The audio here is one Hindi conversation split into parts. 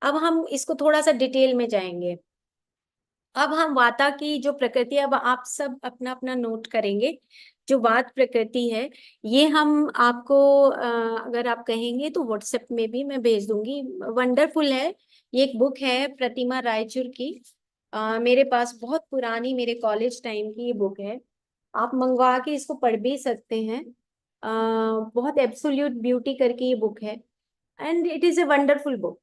अब हम इसको थोड़ा सा डिटेल में जाएंगे। अब हम वाता की जो प्रकृति है, अब आप सब अपना अपना नोट करेंगे। जो वात प्रकृति है, ये हम आपको अगर आप कहेंगे तो व्हाट्सएप में भी मैं भेज दूंगी। वंडरफुल है। ये एक बुक है प्रतिमा रायचूर की। मेरे पास बहुत पुरानी, मेरे कॉलेज टाइम की ये बुक है। आप मंगवा के इसको पढ़ भी सकते हैं। बहुत एब्सोल्यूट ब्यूटी करके ये बुक है। And it is a wonderful book.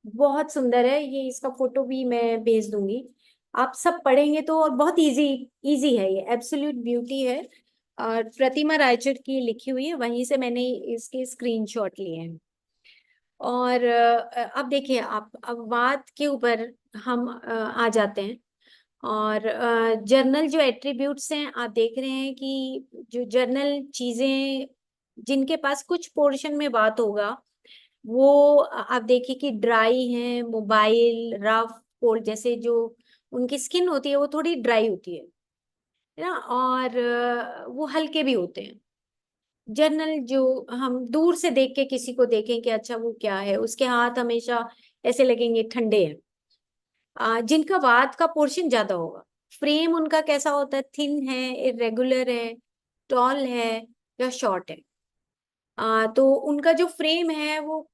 बहुत सुंदर है ये, इसका फोटो भी मैं भेज दूंगी। आप सब पढ़ेंगे तो, और बहुत इजी, इजी है ये, एब्सोल्यूट ब्यूटी है। और प्रतिमा रायचूर की लिखी हुई है, वहीं से मैंने इसके स्क्रीनशॉट लिए हैं। और अब देखिए आप, अब बात के ऊपर हम आ जाते हैं। और जर्नल जो एट्रीब्यूट्स हैं, आप देख रहे हैं कि जो जर्नल चीजें जिनके पास कुछ पोर्शन में बात होगा, वो आप देखिए कि ड्राई है, मोबाइल, रफ, कोल्ड, जैसे जो उनकी स्किन होती है वो थोड़ी ड्राई होती है ना। और वो हल्के भी होते हैं। जर्नल जो हम दूर से देख के किसी को देखें कि अच्छा वो क्या है, उसके हाथ हमेशा ऐसे लगेंगे ठंडे हैं। जिनका वात का पोर्शन ज्यादा होगा, फ्रेम उनका कैसा होता है, थिन है, इरेगुलर है, टॉल है, या शॉर्ट है। तो उनका जो फ्रेम है वो,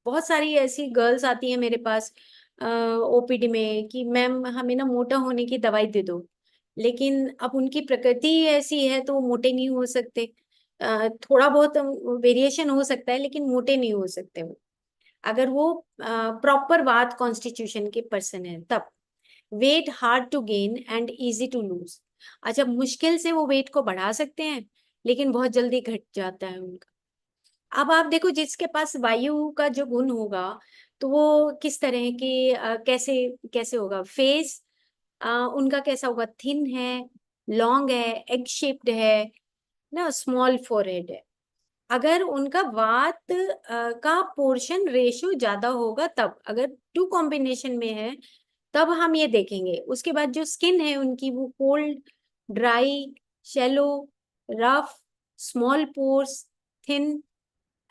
बहुत सारी ऐसी गर्ल्स आती हैं मेरे पास ओपीडी में कि मैम हमें ना मोटा होने की दवाई दे दो। लेकिन अब उनकी प्रकृति ऐसी है तो वो मोटे नहीं हो सकते। थोड़ा बहुत वेरिएशन हो सकता है, लेकिन मोटे नहीं हो सकते वो, अगर वो प्रॉपर वात कॉन्स्टिट्यूशन के पर्सन है तब। Weight hard to gain and easy to lose. अच्छा, मुश्किल से वो वेट को बढ़ा सकते हैं, लेकिन बहुत जल्दी घट जाता है उनका। अब आप देखो, जिसके पास वायु का जो गुण होगा, तो वो किस तरह के कैसे कैसे होगा फेस, उनका कैसा होगा, थिन है, लॉन्ग है, एग शेप्ड है ना, स्मॉल फोरहेड है। अगर उनका वात का पोर्शन रेशियो ज्यादा होगा तब, अगर टू कॉम्बिनेशन में है तब हम ये देखेंगे। उसके बाद जो स्किन है उनकी, वो cold, dry, shallow, rough, small pores, thin,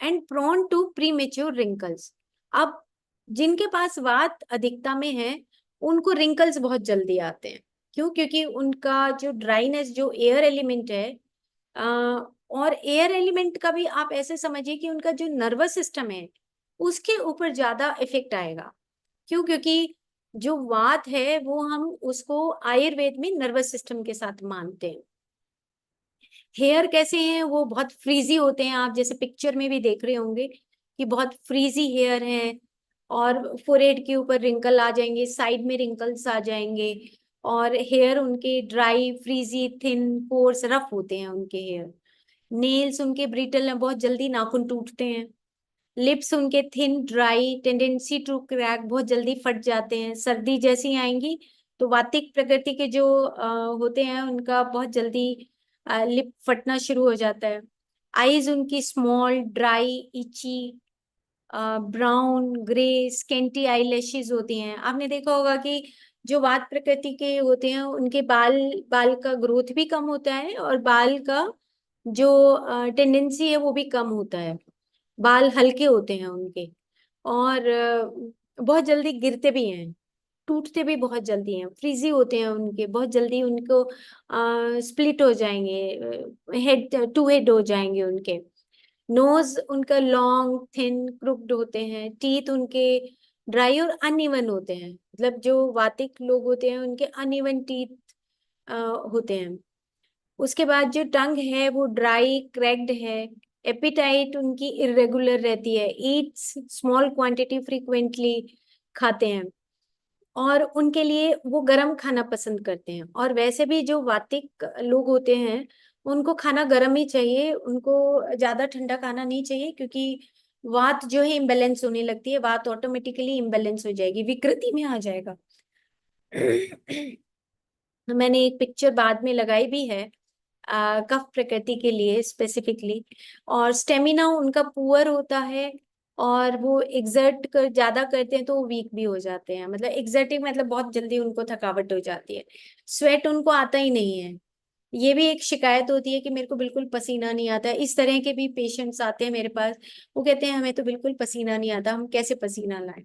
and prone to premature wrinkles. अब जिनके पास वात अधिकता में है, उनको रिंकल्स बहुत जल्दी आते हैं। क्यों? क्योंकि उनका जो ड्राइनेस, जो एयर एलिमेंट है, और एयर एलिमेंट का भी आप ऐसे समझिए कि उनका जो नर्वस सिस्टम है उसके ऊपर ज्यादा इफेक्ट आएगा। क्यों? क्योंकि जो वात है वो हम उसको आयुर्वेद में नर्वस सिस्टम के साथ मानते हैं। हेयर कैसे हैं? वो बहुत फ्रीजी होते हैं, आप जैसे पिक्चर में भी देख रहे होंगे कि बहुत फ्रीजी हेयर हैं। और फोrehead के ऊपर रिंकल आ जाएंगे, साइड में रिंकल्स आ जाएंगे। और हेयर उनके dry, frizzy, thin, course, rough होते हैं उनके हेयर। नेल्स उनके ब्रिटल हैं, बहुत जल्दी नाखून टूटते हैं। लिप्स उनके thin, dry, tendency to crack, बहुत जल्दी फट जाते हैं। सर्दी जैसी आएंगी तो वातिक प्रकृति के जो होते हैं उनका बहुत जल्दी लिप फटना शुरू हो जाता है। आईज उनकी small, dry, itchy, brown, grey, scanty eyelashes होती हैं। आपने देखा होगा कि जो वात प्रकृति के होते हैं उनके बाल बाल का ग्रोथ भी कम होता है, और बाल का जो टेंडेंसी है वो भी कम होता है। बाल हल्के होते हैं उनके। और बहुत जल्दी गिरते भी हैं, टूटते भी बहुत जल्दी हैं। फ्रीजी होते हैं उनके, बहुत जल्दी उनको स्प्लिट हो जाएंगे, हेड टू हेड हो जाएंगे उनके। नोज उनका लॉन्ग, थिन, क्रुक्ड होते हैं। टीथ उनके ड्राई और अनइवन होते हैं, मतलब जो वातिक लोग होते हैं उनके अनइवन टीथ होते हैं। उसके बाद जो टंग है वो ड्राई, क्रैक्ड है। एपिटाइट उनकी इरेगुलर रहती है। ईट्स स्मॉल क्वांटिटी, फ्रीक्वेंटली खाते हैं। और उनके लिए वो गर्म खाना पसंद करते हैं। और वैसे भी जो वातिक लोग होते हैं उनको खाना गर्म ही चाहिए, उनको ज्यादा ठंडा खाना नहीं चाहिए, क्योंकि वात जो है इम्बेलेंस होने लगती है, वात ऑटोमेटिकली इम्बेलेंस हो जाएगी, विकृति में आ जाएगा। मैंने एक पिक्चर बाद में लगाई भी है कफ प्रकृति के लिए स्पेसिफिकली। और स्टेमिना उनका पुअर होता है, और वो एग्जर्ट कर ज्यादा करते हैं तो वो वीक भी हो जाते हैं। मतलब एग्जर्टिंग मतलब बहुत जल्दी उनको थकावट हो जाती है। स्वेट उनको आता ही नहीं है। ये भी एक शिकायत होती है कि मेरे को बिल्कुल पसीना नहीं आता है। इस तरह के भी पेशेंट्स आते हैं मेरे पास, वो कहते हैं हमें तो बिल्कुल पसीना नहीं आता, हम कैसे पसीना लाएं।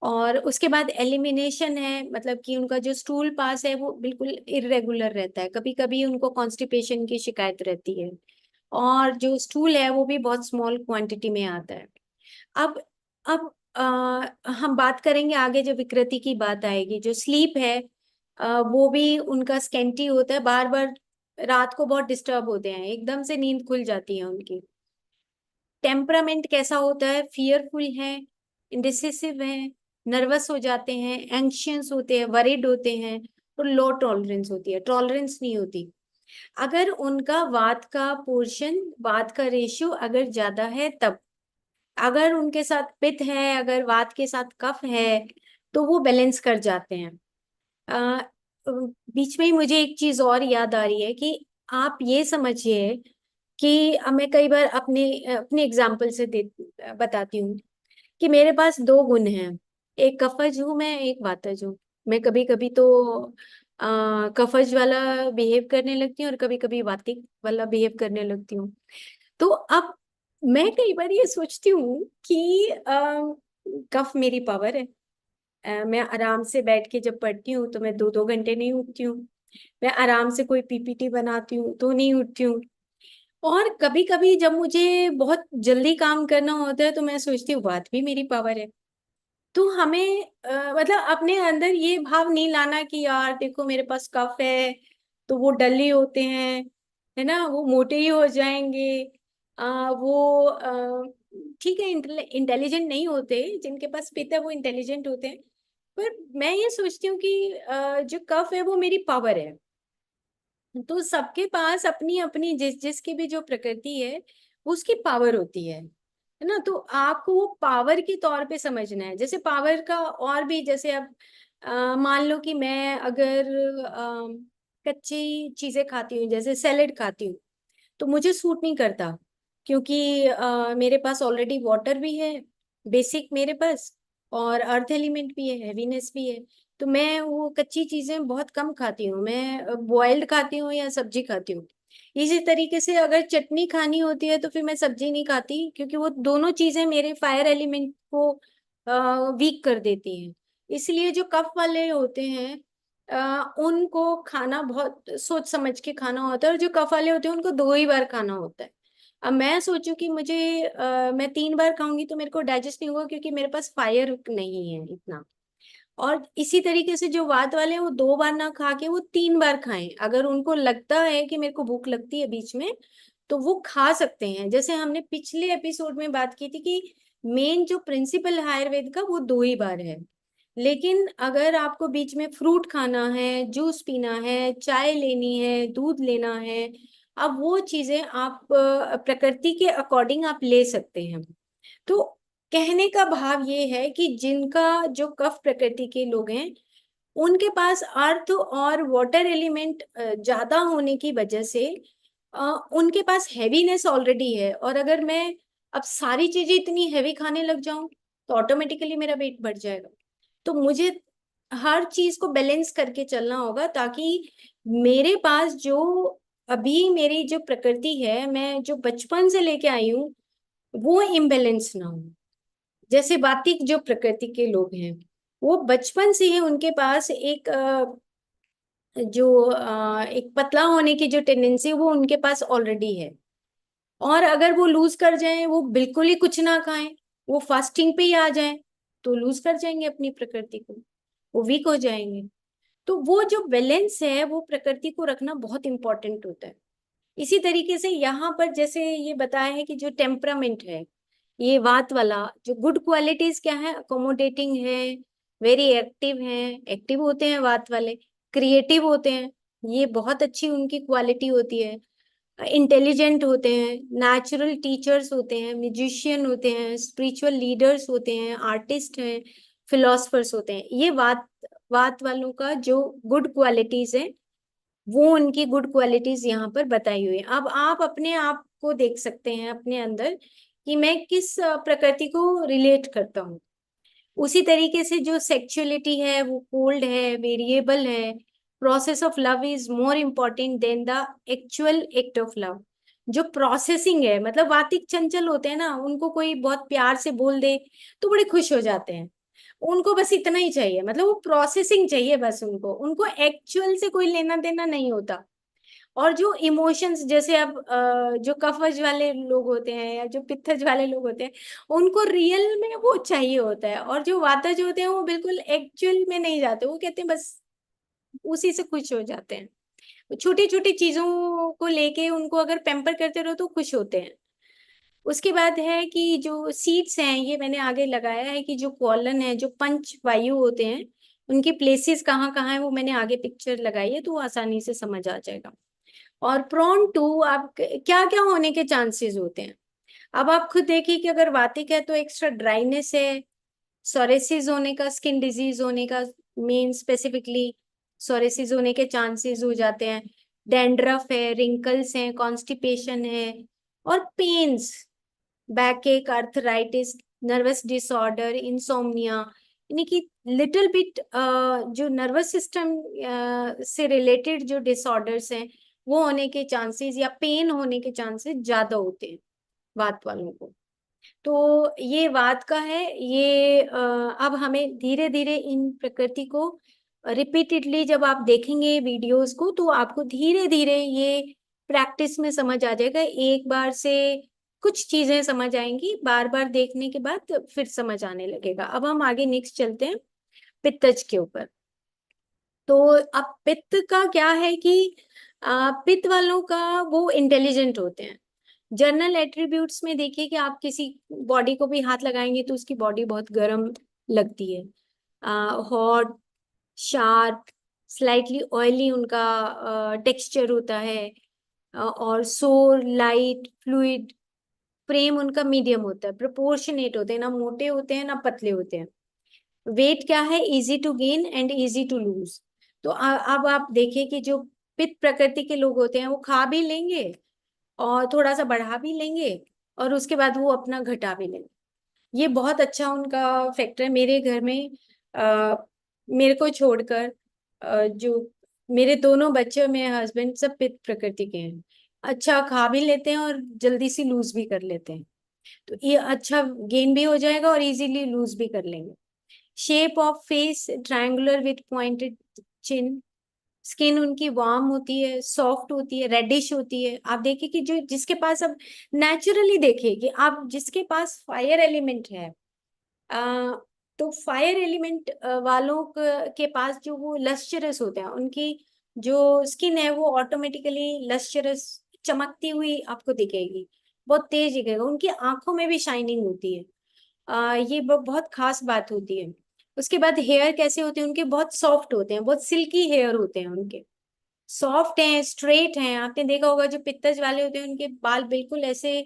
और उसके बाद एलिमिनेशन है, मतलब कि उनका जो स्टूल पास है वो बिल्कुल इरेगुलर रहता है, कभी कभी उनको कॉन्स्टिपेशन की शिकायत रहती है, और जो स्टूल है वो भी बहुत स्मॉल क्वांटिटी में आता है। अब हम बात करेंगे आगे, जब विकृति की बात आएगी, जो स्लीप है वो भी उनका स्केंटी होता है, बार बार रात को बहुत डिस्टर्ब होते हैं, एकदम से नींद खुल जाती है उनकी। टेम्परामेंट कैसा होता है, फियरफुल है, इंडिसिसिव है, नर्वस हो जाते हैं, एंग्शियस होते हैं, वरीड होते हैं, और लो टॉलरेंस होती है, टॉलरेंस नहीं होती। अगर उनका वात का पोर्शन, वात का रेशियो अगर ज्यादा है तब, अगर उनके साथ पित्त है, अगर वात के साथ कफ है, तो वो बैलेंस कर जाते हैं। अ, बीच में ही मुझे एक चीज और याद आ रही है कि आप ये समझिए कि मैं कई बार अपने अपने एग्जाम्पल से बताती हूँ कि मेरे पास दो गुण हैं, एक कफज हूँ मैं, एक वातज हूँ। मैं कभी कभी तो कफज वाला बिहेव करने लगती हूँ और कभी कभी वातिक वाला बिहेव करने लगती हूँ। तो अब मैं कई बार ये सोचती हूँ कि कफ मेरी पावर है। मैं आराम से बैठ के जब पढ़ती हूँ तो मैं 2-2 घंटे नहीं उठती हूँ। मैं आराम से कोई पीपीटी बनाती हूँ तो नहीं उठती हूँ। और कभी कभी जब मुझे बहुत जल्दी काम करना होता है तो मैं सोचती हूँ बात भी मेरी पावर है। तो हमें मतलब अपने अंदर ये भाव नहीं लाना कि यार देखो मेरे पास कफ है तो वो डल ही होते हैं, है ना, वो मोटे ही हो जाएंगे, वो ठीक है, इंटेलिजेंट नहीं होते, जिनके पास पिता है वो इंटेलिजेंट होते हैं। पर मैं ये सोचती हूँ कि जो कफ है वो मेरी पावर है। तो सबके पास अपनी अपनी जिसकी भी जो प्रकृति है उसकी पावर होती है ना। तो आपको वो पावर के तौर पे समझना है। जैसे पावर का और भी, जैसे अब मान लो कि मैं अगर कच्ची चीजें खाती हूँ, जैसे सैलेड खाती हूँ, तो मुझे सूट नहीं करता, क्योंकि मेरे पास ऑलरेडी वाटर भी है, बेसिक मेरे पास, और अर्थ एलिमेंट भी है, हैवीनेस भी है। तो मैं वो कच्ची चीजें बहुत कम खाती हूँ, मैं बॉइल्ड खाती हूँ या सब्जी खाती हूँ। इसी तरीके से अगर चटनी खानी होती है तो फिर मैं सब्जी नहीं खाती, क्योंकि वो दोनों चीजें मेरे फायर एलिमेंट को वीक कर देती हैं। इसलिए जो कफ वाले होते हैं उनको खाना बहुत सोच समझ के खाना होता है, और जो कफ वाले होते हैं उनको 2 ही बार खाना होता है। अब मैं सोचूं कि मुझे मैं 3 बार खाऊंगी तो मेरे को डाइजेस्ट नहीं होगा, क्योंकि मेरे पास फायर नहीं है इतना। और इसी तरीके से जो वात वाले हैं वो 2 बार ना खा के वो 3 बार खाएं, अगर उनको लगता है कि मेरे को भूख लगती है बीच में तो वो खा सकते हैं। जैसे हमने पिछले एपिसोड में बात की थी कि मेन जो प्रिंसिपल है आयुर्वेद का वो 2 ही बार है। लेकिन अगर आपको बीच में फ्रूट खाना है, जूस पीना है, चाय लेनी है, दूध लेना है, अब वो चीजें आप प्रकृति के अकॉर्डिंग आप ले सकते हैं। तो कहने का भाव ये है कि जिनका जो कफ प्रकृति के लोग हैं उनके पास अर्थ और वाटर एलिमेंट ज्यादा होने की वजह से उनके पास हैवीनेस ऑलरेडी है। और अगर मैं अब सारी चीजें इतनी हैवी खाने लग जाऊं तो ऑटोमेटिकली मेरा वेट बढ़ जाएगा। तो मुझे हर चीज को बैलेंस करके चलना होगा, ताकि मेरे पास जो अभी मेरी जो प्रकृति है, मैं जो बचपन से लेके आई हूँ, वो इम्बेलेंस ना हो। जैसे वातिक जो प्रकृति के लोग हैं वो बचपन से ही उनके पास एक एक पतला होने की जो टेंडेंसी वो उनके पास ऑलरेडी है। और अगर वो लूज कर जाएं, वो बिल्कुल ही कुछ ना खाएं, वो फास्टिंग पे ही आ जाएं, तो लूज कर जाएंगे अपनी प्रकृति को, वो वीक हो जाएंगे। तो वो जो बैलेंस है वो प्रकृति को रखना बहुत इंपॉर्टेंट होता है। इसी तरीके से यहाँ पर जैसे ये बताया है कि जो टेम्परामेंट है, ये वात वाला जो गुड क्वालिटीज क्या है, अकोमोडेटिंग है, वेरी एक्टिव है, एक्टिव होते हैं वात वाले, क्रिएटिव होते हैं, ये बहुत अच्छी उनकी क्वालिटी होती है, इंटेलिजेंट होते हैं, नेचुरल टीचर्स होते हैं, म्यूजिशियन होते हैं, स्पिरिचुअल लीडर्स होते हैं, आर्टिस्ट हैं, फिलोसफर्स होते हैं। ये वात वात वालों का जो गुड क्वालिटीज है वो उनकी गुड क्वालिटीज यहाँ पर बताई हुई है। अब आप अपने आप को देख सकते हैं अपने अंदर कि मैं किस प्रकृति को रिलेट करता हूँ। उसी तरीके से जो सेक्सुअलिटी है वो कोल्ड है, वेरिएबल है। Process of love is more important then the actual act of love. जो प्रोसेसिंग है, मतलब वातिक चंचल होते हैं ना, उनको कोई बहुत प्यार से बोल दे तो बड़े खुश हो जाते हैं। उनको बस इतना ही चाहिए, मतलब वो प्रोसेसिंग चाहिए बस उनको, उनको एक्चुअल से कोई लेना देना नहीं होता। और जो इमोशंस, जैसे अब जो कफज वाले लोग होते हैं या जो पित्तज वाले लोग होते हैं, उनको रियल में वो चाहिए होता है, और जो वातज होते हैं वो बिल्कुल एक्चुअल में नहीं जाते, वो कहते हैं बस उसी से खुश हो जाते हैं। छोटी छोटी चीजों को लेके उनको अगर पैम्पर करते रहो तो खुश होते हैं। उसके बाद है कि जो सीड्स हैं, ये मैंने आगे लगाया है कि जो कॉलन है, जो पंच वायु होते हैं, उनकी प्लेसेस कहाँ कहाँ है वो मैंने आगे पिक्चर लगाई है, तो वो आसानी से समझ आ जाएगा। और प्रोन टू आप क्या क्या होने के चांसेस होते हैं। अब आप खुद देखिए कि अगर वातिक है तो एक्स्ट्रा ड्राइनेस है, सोरेसिस होने का, स्किन डिजीज होने का, मेन स्पेसिफिकली सोरेसिस होने के चांसेस हो जाते हैं। डैंड्रफ है, रिंकल्स हैं, कॉन्स्टिपेशन है, और pains, backache, arthritis, nervous disorder, insomnia, यानी कि लिटिल बिट जो नर्वस सिस्टम से रिलेटेड जो डिसऑर्डर्स हैं वो होने के चांसेस, या पेन होने के चांसेस ज्यादा होते हैं वात वालों को। तो ये वात का है ये। अब हमें धीरे धीरे इन प्रकृति को रिपीटेडली जब आप देखेंगे वीडियोस को, तो आपको धीरे धीरे ये प्रैक्टिस में समझ आ जाएगा। एक बार से कुछ चीजें समझ आएंगी, बार बार देखने के बाद फिर समझ आने लगेगा। अब हम आगे नेक्स्ट चलते हैं पित्तज के ऊपर। तो अब पित्त का क्या है कि पित्त वालों का वो इंटेलिजेंट होते हैं। जनरल एट्रीब्यूट्स में देखिए कि आप किसी बॉडी को भी हाथ लगाएंगे तो उसकी बॉडी बहुत गर्म लगती है, हॉट, शार्प, स्लाइटली ऑयली उनका टेक्सचर होता है, और सोर, लाइट, फ्लूइड, फ्रेम उनका मीडियम होता है, प्रोपोर्शनेट होते हैं, ना मोटे होते हैं ना पतले होते हैं। वेट क्या है, easy to gain and easy to lose. तो अब आप देखिए कि जो पित्त प्रकृति के लोग होते हैं वो खा भी लेंगे और थोड़ा सा बढ़ा भी लेंगे, और उसके बाद वो अपना घटा भी लेंगे। ये बहुत अच्छा उनका फैक्टर है। मेरे घर में आ, मेरे को छोड़कर जो मेरे दोनों बच्चे और मेरे हस्बैंड सब पित्त प्रकृति के हैं। अच्छा खा भी लेते हैं और जल्दी से लूज भी कर लेते हैं। तो ये अच्छा गेन भी हो जाएगा और इजीली लूज भी कर लेंगे। Shape of face triangular with pointed chin. Skin उनकी वार्म होती है, सॉफ्ट होती है, रेडिश होती है। आप देखिए कि जो जिसके पास, अब नेचुरली देखिए कि आप जिसके पास फायर एलिमेंट है, आ, तो फायर एलिमेंट वालों के पास जो वो लस्चरस होते हैं, उनकी जो स्किन है वो ऑटोमेटिकली लस्चरस, चमकती हुई आपको दिखेगी, बहुत तेज दिखेगा। उनकी आंखों में भी शाइनिंग होती है। ये बहुत खास बात होती है। उसके बाद हेयर कैसे होते हैं उनके, बहुत सॉफ्ट होते हैं, बहुत सिल्की हेयर होते हैं उनके, सॉफ्ट हैं, स्ट्रेट हैं। आपने देखा होगा जो पित्तज वाले होते हैं उनके बाल बिल्कुल ऐसे,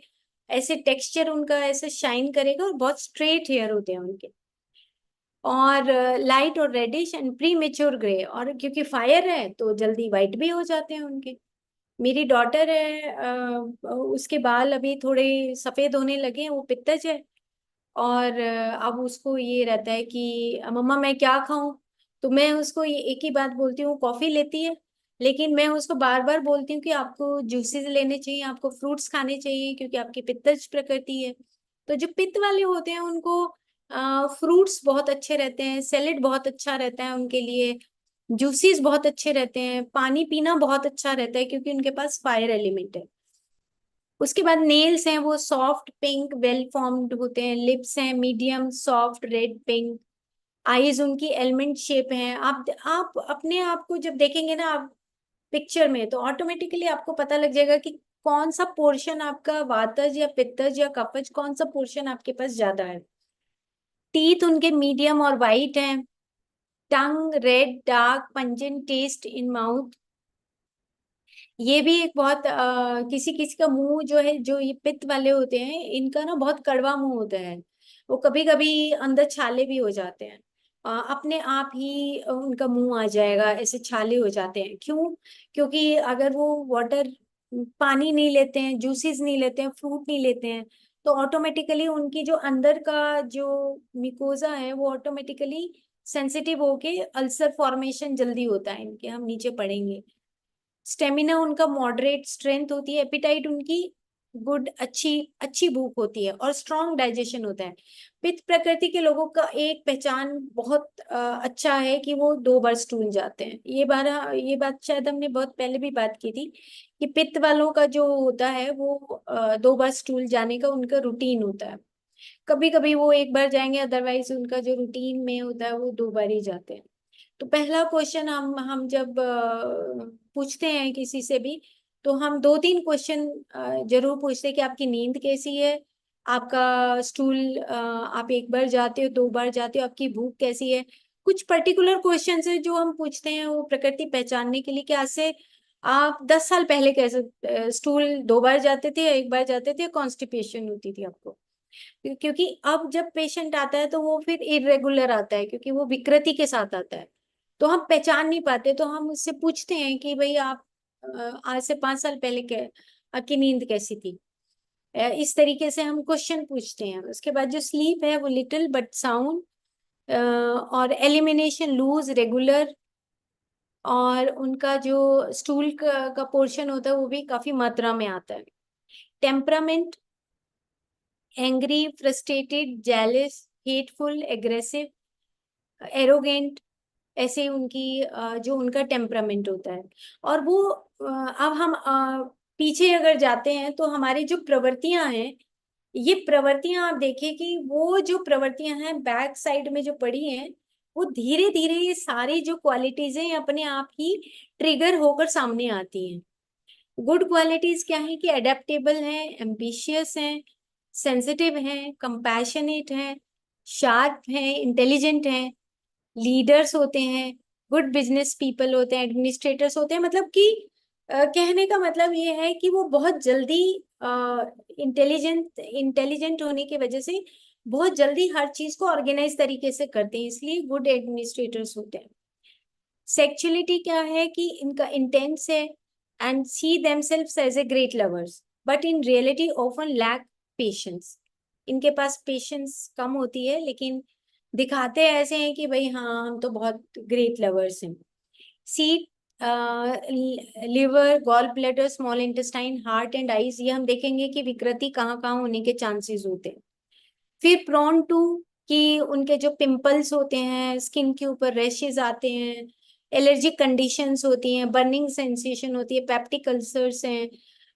ऐसे टेक्सचर उनका ऐसे शाइन करेगा, और बहुत स्ट्रेट हेयर होते हैं उनके। और लाइट और reddish and premature grey, और क्योंकि फायर है तो जल्दी वाइट भी हो जाते हैं उनके। मेरी डॉटर है, उसके बाल अभी थोड़े सफेद होने लगे हैं, वो पित्तज है। और अब उसको ये रहता है कि मम्मा मैं क्या खाऊं। तो मैं उसको ये एक ही बात बोलती हूँ, कॉफी लेती है। लेकिन मैं उसको बार बार बोलती हूँ कि आपको जूसेस लेने चाहिए, आपको फ्रूट्स खाने चाहिए, क्योंकि आपकी पित्तज प्रकृति है। तो जो पित्त वाले होते हैं उनको फ्रूट्स बहुत अच्छे रहते हैं, सैलेड बहुत अच्छा रहता है उनके लिए, जूसेस बहुत अच्छे रहते हैं, पानी पीना बहुत अच्छा रहता है, क्योंकि उनके पास फायर एलिमेंट है। उसके बाद नेल्स हैं, वो सॉफ्ट पिंक वेल फॉर्म्ड होते हैं। लिप्स हैं medium soft red pink. Eyes उनकी एलमेंट शेप हैं। आप अपने आप को जब देखेंगे ना आप पिक्चर में, तो ऑटोमेटिकली आपको पता लग जाएगा कि कौन सा पोर्शन आपका वातज या पित्तज या कफज, कौन सा पोर्शन आपके पास ज्यादा है। टीथ उनके मीडियम और वाइट हैं। Tongue red dark pungent taste in mouth. ये भी एक बहुत किसी किसी का मुंह जो है, जो ये पित्त वाले होते हैं इनका ना बहुत कड़वा मुंह होता है। वो कभी कभी अंदर छाले भी हो जाते हैं। अपने आप ही उनका मुंह आ जाएगा, ऐसे छाले हो जाते हैं। क्यों? क्योंकि अगर वो वाटर, पानी नहीं लेते हैं, जूसेस नहीं लेते हैं, फ्रूट नहीं लेते हैं, तो ऑटोमेटिकली उनकी जो अंदर का जो मिकोजा है वो ऑटोमेटिकली सेंसिटिव होके अल्सर फॉर्मेशन जल्दी होता है इनके, हम नीचे पढ़ेंगे। स्टेमिना उनका मॉडरेट स्ट्रेंथ होती है। एपिटाइट उनकी गुड, अच्छी अच्छी भूख होती है और स्ट्रॉन्ग डाइजेशन होता है। पित्त प्रकृति के लोगों का एक पहचान बहुत अच्छा है कि वो 2 बार स्टूल जाते हैं। ये बात शायद हमने बहुत पहले भी बात की थी कि पित्त वालों का जो होता है वो 2 बार स्टूल जाने का उनका रूटीन होता है। कभी कभी वो 1 बार जाएंगे, अदरवाइज उनका जो रूटीन में होता है वो 2 बार ही जाते हैं। तो पहला क्वेश्चन हम जब पूछते हैं किसी से भी, तो हम 2-3 क्वेश्चन जरूर पूछते हैं कि आपकी नींद कैसी है, आपका स्टूल आप 1 बार जाते हो, 2 बार जाते हो, आपकी भूख कैसी है। कुछ पर्टिकुलर क्वेश्चन है जो हम पूछते हैं वो प्रकृति पहचानने के लिए कि आज से आप 10 साल पहले कैसे स्टूल 2 बार जाते थे या 1 बार जाते थे, कॉन्स्टिपेशन होती थी आपको। क्योंकि अब जब पेशेंट आता है तो वो फिर इरेगुलर आता है, क्योंकि वो विकृति के साथ आता है, तो हम पहचान नहीं पाते। तो हम उससे पूछते हैं कि भाई आप आज से 5 साल पहले आपकी नींद कैसी थी। इस तरीके से हम क्वेश्चन पूछते हैं। उसके बाद जो स्लीप है वो लिटिल बट साउंड, और एलिमिनेशन लूज रेगुलर, और उनका जो स्टूल का पोर्शन होता है वो भी काफी मात्रा में आता है। Temperament angry, frustrated, jealous, hateful, aggressive, arrogant, ऐसे उनकी जो उनका टेम्परामेंट होता है। और वो अब हम पीछे अगर जाते हैं तो हमारी जो प्रवृत्तियां हैं, ये प्रवृत्तियां आप देखिए कि वो जो प्रवृत्तियां हैं बैक साइड में जो पड़ी हैं, वो धीरे धीरे ये सारी जो क्वालिटीज हैं अपने आप ही ट्रिगर होकर सामने आती हैं। गुड क्वालिटीज क्या है कि अडेप्टेबल हैं, एम्बिशियस हैं, सेंसिटिव हैं, कंपैशनेट हैं, शार्प हैं, इंटेलिजेंट हैं, लीडर्स होते हैं, गुड बिजनेस पीपल होते हैं, एडमिनिस्ट्रेटर्स होते हैं। मतलब कि कहने का मतलब ये है कि वो बहुत जल्दी इंटेलिजेंट होने की वजह से बहुत जल्दी हर चीज को ऑर्गेनाइज तरीके से करते हैं, इसलिए गुड एडमिनिस्ट्रेटर्स होते हैं। सेक्सुअलिटी क्या है कि इनका इंटेंस है and see themselves as a great lovers, but in reality often lack patience. इनके पास पेशेंस कम होती है, लेकिन दिखाते ऐसे हैं कि भाई हाँ हम तो बहुत ग्रेट लवर्स हैं। See liver, gall bladder, small intestine, heart and eyes, ये हम देखेंगे कि विकृति कहाँ कहाँ होने के चांसेस होते हैं। फिर प्रोन टू, कि उनके जो पिंपल्स होते हैं, स्किन के ऊपर रैशेज आते हैं, एलर्जिक कंडीशंस होती हैं, बर्निंग सेंसेशन होती है, पेप्टिक अल्सर्स हैं,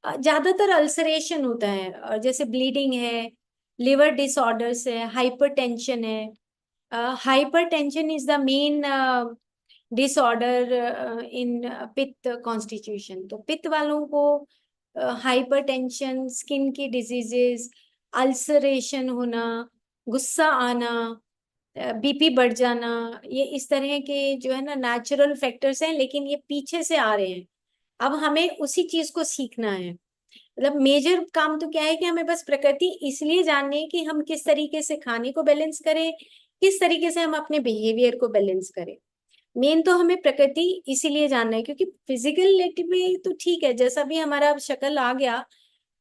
ज्यादातर अल्सरेशन होता है, और जैसे ब्लीडिंग है, लिवर डिसऑर्डर्स है, हाइपरटेंशन है। Hypertension is the main disorder in पित्त कॉन्स्टिट्यूशन। तो पित्त वालों को हाइपरटेंशन, स्किन की डिजीजेस, अल्सरेशन होना, गुस्सा आना, बीपी बढ़ जाना, ये इस तरह के जो है ना नेचुरल फैक्टर्स हैं, लेकिन ये पीछे से आ रहे हैं। अब हमें उसी चीज को सीखना है। मतलब मेजर काम तो क्या है कि हमें बस प्रकृति इसलिए जाननी है कि हम किस तरीके से खाने को बैलेंस करें, किस तरीके से हम अपने बिहेवियर को बैलेंस करें। मेन तो हमें प्रकृति इसीलिए जानना है, क्योंकि फिजिकल में तो ठीक है, जैसा भी हमारा शक्ल आ गया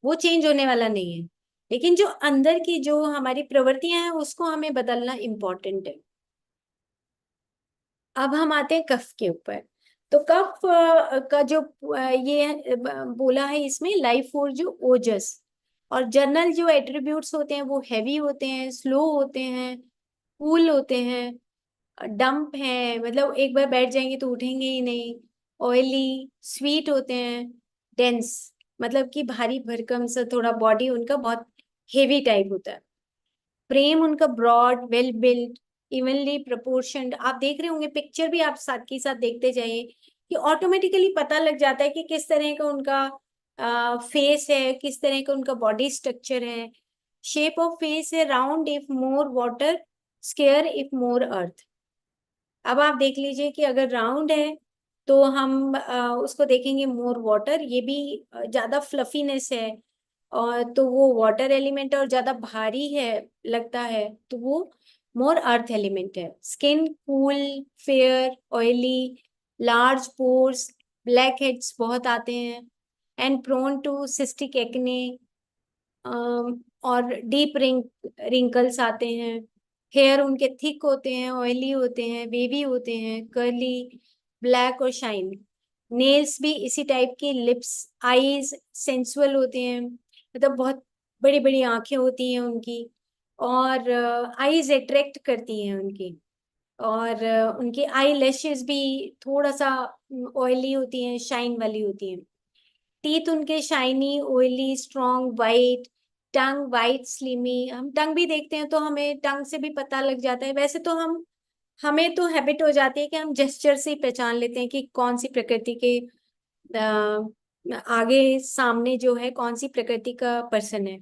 वो चेंज होने वाला नहीं है, लेकिन जो अंदर की जो हमारी प्रवृत्तियां हैं उसको हमें बदलना इम्पोर्टेंट है। अब हम आते हैं कफ के ऊपर। तो कफ का जो बोला है इसमें लाइफ फोर्स जो ओजस, और जर्नल जो एट्रीब्यूट्स होते हैं वो हैवी होते हैं, स्लो होते हैं, कूल होते हैं, डंप है, मतलब एक बार बैठ जाएंगे तो उठेंगे ही नहीं, ऑयली, स्वीट होते हैं, डेंस, मतलब कि भारी भरकम सा थोड़ा बॉडी उनका बहुत हेवी टाइप होता है। फ्रेम उनका ब्रॉड, वेल बिल्ट, इवनली प्रोपोर्शनड। आप देख रहे होंगे पिक्चर भी, आप साथ के साथ देखते जाइए कि ऑटोमेटिकली पता लग जाता है कि किस तरह का उनका फेस है, किस तरह का उनका बॉडी स्ट्रक्चर है। शेप ऑफ फेस है round if more water, square if more earth. अब आप देख लीजिए कि अगर राउंड है तो हम उसको देखेंगे मोर वाटर, ये भी ज्यादा फ्लफीनेस है, और तो वो वाटर एलिमेंट है, और ज्यादा भारी है लगता है तो वो मोर अर्थ एलिमेंट है। Skin cool, fair, oily, large pores, blackheads बहुत आते हैं, and prone to cystic acne, और डीप रिंकल्स आते हैं। हेयर उनके थिक होते हैं, ऑयली होते हैं, वेवी होते हैं, कर्ली, ब्लैक और शाइन। नेल्स भी इसी टाइप की, लिप्स, आईज सेंसुअल होते हैं, मतलब बहुत बड़ी बड़ी आंखें होती हैं उनकी, और आईज अट्रैक्ट करती हैं उनकी, और उनकी आई लैशेस भी थोड़ा सा ऑयली होती हैं, शाइन वाली होती हैं। टीथ उनके शाइनी, ऑयली, स्ट्रॉन्ग, वाइट। टंग वाइट, स्लिमी। हम टंग भी देखते हैं तो हमें टंग से भी पता लग जाता है। वैसे तो हमें तो हैबिट हो जाती है कि हम जेस्चर से ही पहचान लेते हैं कि कौन सी प्रकृति के आगे सामने जो है कौन सी प्रकृति का पर्सन है।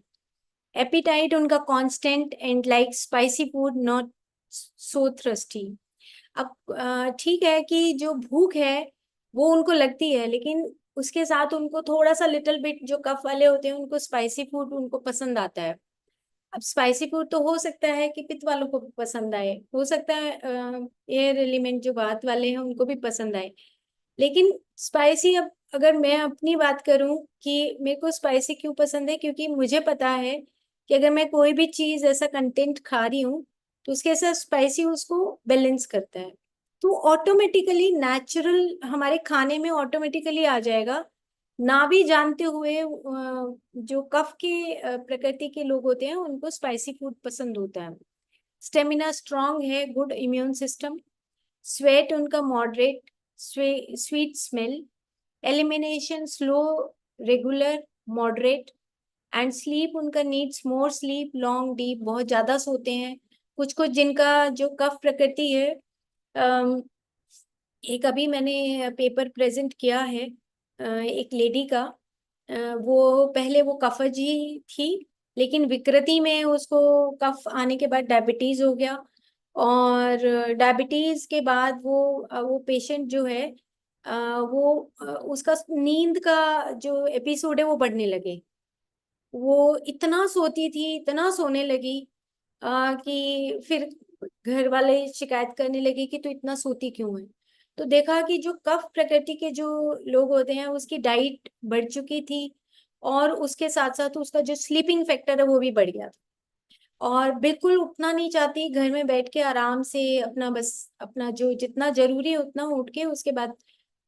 एपिटाइट उनका constant and like spicy food, not so thirsty. अब ठीक है कि जो भूख है वो उनको लगती है, लेकिन उसके साथ उनको थोड़ा सा लिटिल बिट, जो कफ वाले होते हैं उनको स्पाइसी फूड उनको पसंद आता है। अब स्पाइसी फूड तो हो सकता है कि पित्त वालों को भी पसंद आए, हो सकता है एयर एलिमेंट जो बात वाले हैं उनको भी पसंद आए। लेकिन स्पाइसी, अब अगर मैं अपनी बात करूं कि मेरे को स्पाइसी क्यों पसंद है, क्योंकि मुझे पता है कि अगर मैं कोई भी चीज ऐसा कंटेंट खा रही हूँ तो उसके साथ स्पाइसी उसको बैलेंस करता है। तो ऑटोमेटिकली नेचुरल हमारे खाने में ऑटोमेटिकली आ जाएगा, ना भी जानते हुए। जो कफ के प्रकृति के लोग होते हैं उनको स्पाइसी फूड पसंद होता है। स्टेमिना स्ट्रांग है, गुड इम्यून सिस्टम। स्वेट उनका moderate, sweet smell. Elimination slow, regular, moderate. And sleep उनका needs more sleep, long deep, बहुत ज्यादा सोते हैं। कुछ कुछ जिनका जो कफ प्रकृति है, एक अभी मैंने पेपर प्रेजेंट किया है एक लेडी का। वो पहले वो कफज ही थी, लेकिन विकृति में उसको कफ आने के बाद डायबिटीज हो गया, और डायबिटीज के बाद वो पेशेंट जो है उसका नींद का जो एपिसोड है वो बढ़ने लगे। वो इतना सोती थी, इतना सोने लगी कि फिर घर वाले शिकायत करने लगे कि तू इतना सोती क्यों है। तो देखा कि जो कफ प्रकृति के जो लोग होते हैं उसकी डाइट बढ़ चुकी थी, और उसके साथ साथ उसका जो स्लीपिंग फैक्टर है वो भी बढ़ गया था। और बिल्कुल उठना नहीं चाहती, घर में बैठ के आराम से अपना, बस अपना जो जितना जरूरी है उतना उठ के उसके बाद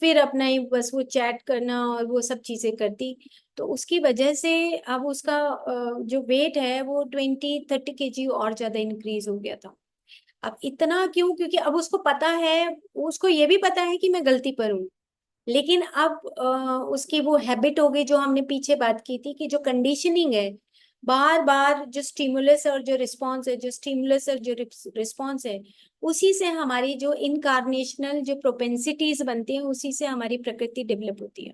फिर अपना ही बस वो चैट करना और वो सब चीजें करती। तो उसकी वजह से अब उसका जो वेट है वो 20-30 kg और ज्यादा इंक्रीज हो गया था। अब इतना क्यों? क्योंकि अब उसको पता है, उसको ये भी पता है कि मैं गलती पर हूँ, लेकिन अब उसकी वो हैबिट हो गई, जो हमने पीछे बात की थी कि जो कंडीशनिंग है, बार बार जो स्टिमुलस और जो रिस्पॉन्स है, जो स्टिमुलस और जो रिस्पॉन्स है, उसी से हमारी जो इनकार्नेशनल जो प्रोपेंसिटीज बनती हैं, उसी से हमारी प्रकृति डेवलप होती है।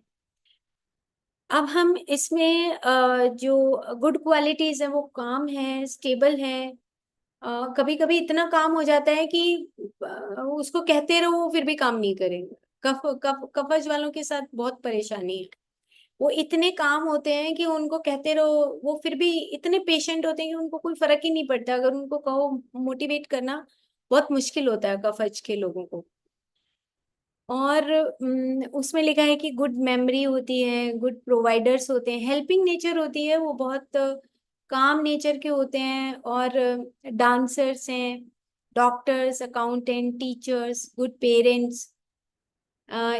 अब हम इसमें जो गुड क्वालिटीज है वो काम है, स्टेबल है। कभी कभी इतना काम हो जाता है कि उसको कहते रहो वो फिर भी काम नहीं करेंगे। कफज वालों के साथ बहुत परेशानी है। वो इतने काम होते हैं कि उनको कहते रहो वो फिर भी इतने पेशेंट होते हैं कि उनको कोई फर्क ही नहीं पड़ता। अगर उनको कहो, मोटिवेट करना बहुत मुश्किल होता है कफज के लोगों को। और उसमें लिखा है कि गुड मेमोरी होती है, गुड प्रोवाइडर्स होते हैं, हेल्पिंग नेचर होती है, वो बहुत काम नेचर के होते हैं, और डांसर्स हैं, doctors, accountant, teachers, good parents.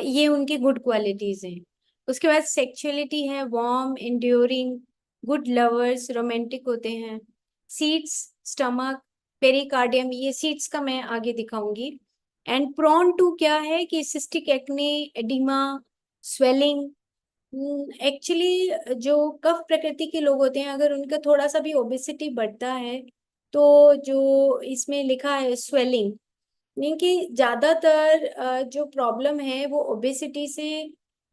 ये उनकी गुड क्वालिटीज हैं। उसके बाद सेक्सुअलिटी है, warm, enduring, good lovers, romantic होते हैं। सीट्स, स्टमक, पेरिकार्डियम, ये सीट्स का मैं आगे दिखाऊंगी। एंड प्रोन टू क्या है कि cystic acne, oedema, swelling. Actually जो कफ प्रकृति के लोग होते हैं, अगर उनका थोड़ा सा भी ओबेसिटी बढ़ता है तो जो इसमें लिखा है स्वेलिंग, यानी कि ज्यादातर जो प्रॉब्लम है वो ओबेसिटी से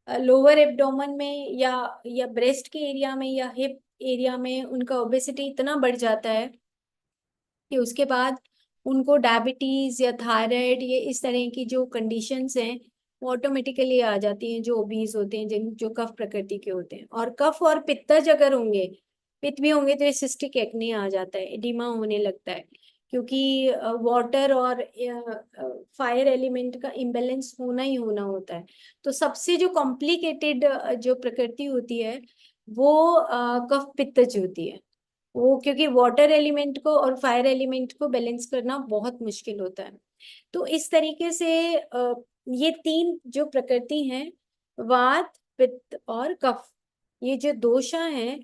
लोअर एब्डोमेन में या ब्रेस्ट के एरिया में या हिप एरिया में उनका ओबेसिटी इतना बढ़ जाता है कि उसके बाद उनको डायबिटीज या थायराइड, ये इस तरह की जो कंडीशंस हैं वो ऑटोमेटिकली आ जाती हैं, जो ओबीज होते हैं, जिन जो कफ प्रकृति के होते हैं। और कफ और पित्तज अगर होंगे, पित्त भी होंगे, तो ये सिस्टिक एक्ने आ जाता है, एडिमा होने लगता है, क्योंकि वाटर और फायर एलिमेंट का इम्बेलेंस होना ही होना होता है। तो सबसे जो कॉम्प्लिकेटेड जो प्रकृति होती है वो कफ पित्तज होती है। वो क्योंकि वाटर एलिमेंट को और फायर एलिमेंट को बैलेंस करना बहुत मुश्किल होता है। तो इस तरीके से ये तीन जो प्रकृति हैं, वात, पित्त और कफ, ये जो दोषा हैं,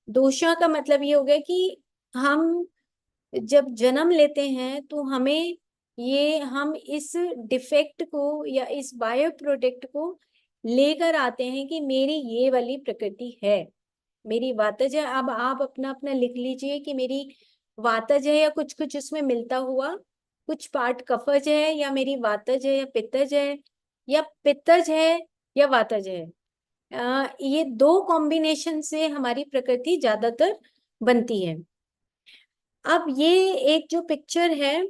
दोषा का मतलब ये हो गया कि हम जब जन्म लेते हैं तो हमें हम इस डिफेक्ट को या इस बायो प्रोडक्ट को लेकर आते हैं कि मेरी ये वाली प्रकृति है, मेरी वातज है। अब आप अपना अपना लिख लीजिए कि मेरी वातज है या कुछ कुछ उसमें मिलता हुआ, कुछ पार्ट कफज है या मेरी वातज है या पित्तज है, या पित्तज है या वातज है। ये दो कॉम्बिनेशन से हमारी प्रकृति ज्यादातर बनती है। अब ये एक जो पिक्चर है